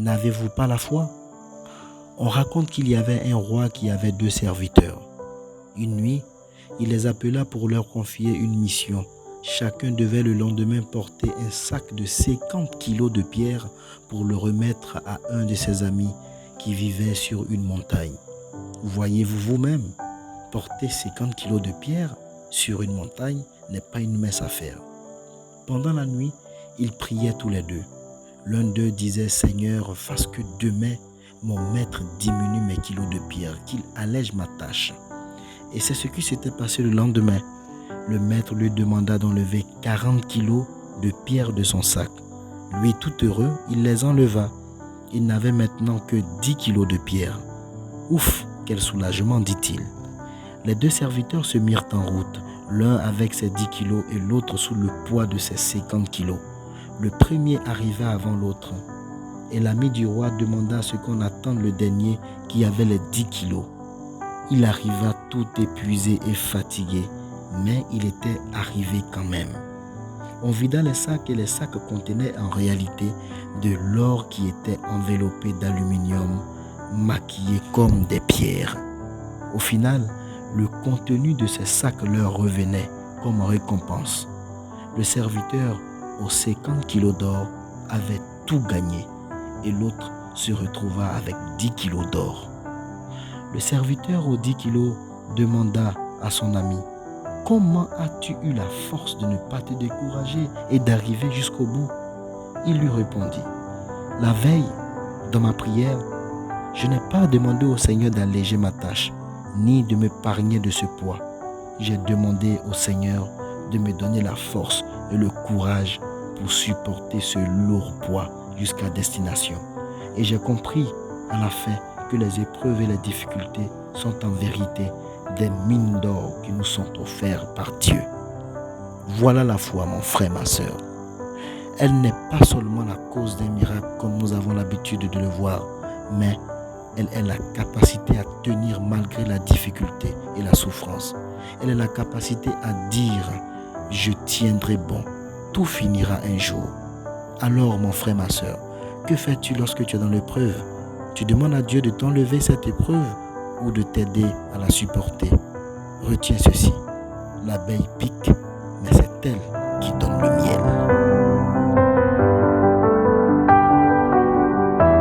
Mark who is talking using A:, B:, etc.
A: N'avez-vous pas la foi? On raconte qu'il y avait un roi qui avait 2 serviteurs. Une nuit, il les appela pour leur confier une mission. Chacun devait le lendemain porter un sac de 50 kilos de pierres pour le remettre à un de ses amis qui vivait sur une montagne. Voyez-vous vous-même, porter 50 kilos de pierres sur une montagne n'est pas une mince affaire. Pendant la nuit, ils priaient tous les deux. L'un d'eux disait: Seigneur, fasse que demain, mon maître diminue mes kilos de pierre, qu'il allège ma tâche. Et c'est ce qui s'était passé le lendemain. Le maître lui demanda d'enlever 40 kilos de pierre de son sac. Lui, tout heureux, il les enleva. Il n'avait maintenant que 10 kilos de pierre. Ouf, quel soulagement, dit-il. Les 2 serviteurs se mirent en route, l'un avec ses 10 kilos et l'autre sous le poids de ses 50 kilos. Le premier arriva avant l'autre. Et l'ami du roi demanda à ce qu'on attende le dernier qui avait les 10 kilos. Il arriva tout épuisé et fatigué, mais il était arrivé quand même. On vida les sacs et les sacs contenaient en réalité de l'or qui était enveloppé d'aluminium, maquillé comme des pierres. Au final, le contenu de ces sacs leur revenait comme récompense. Le serviteur aux 50 kilos d'or avait tout gagné et l'autre se retrouva avec 10 kilos d'or. Le serviteur aux 10 kilos demanda à son ami: Comment as-tu eu la force de ne pas te décourager et d'arriver jusqu'au bout? Il lui répondit: La veille, dans ma prière, je n'ai pas demandé au Seigneur d'alléger ma tâche, ni de me m'épargner de ce poids. J'ai demandé au Seigneur de me donner la force et le courage pour supporter ce lourd poids jusqu'à destination. Et j'ai compris à la fin que les épreuves et les difficultés sont en vérité des mines d'or qui nous sont offertes par Dieu. Voilà la foi, mon frère, ma sœur. Elle n'est pas seulement la cause d'un miracle comme nous avons l'habitude de le voir, mais elle est la capacité à tenir malgré la difficulté et la souffrance. Elle est la capacité à dire: je tiendrai bon, tout finira un jour. Alors, mon frère, ma sœur, que fais-tu lorsque tu es dans l'épreuve? Tu demandes à Dieu de t'enlever cette épreuve ou de t'aider à la supporter? Retiens ceci: l'abeille pique, mais c'est elle qui donne le miel.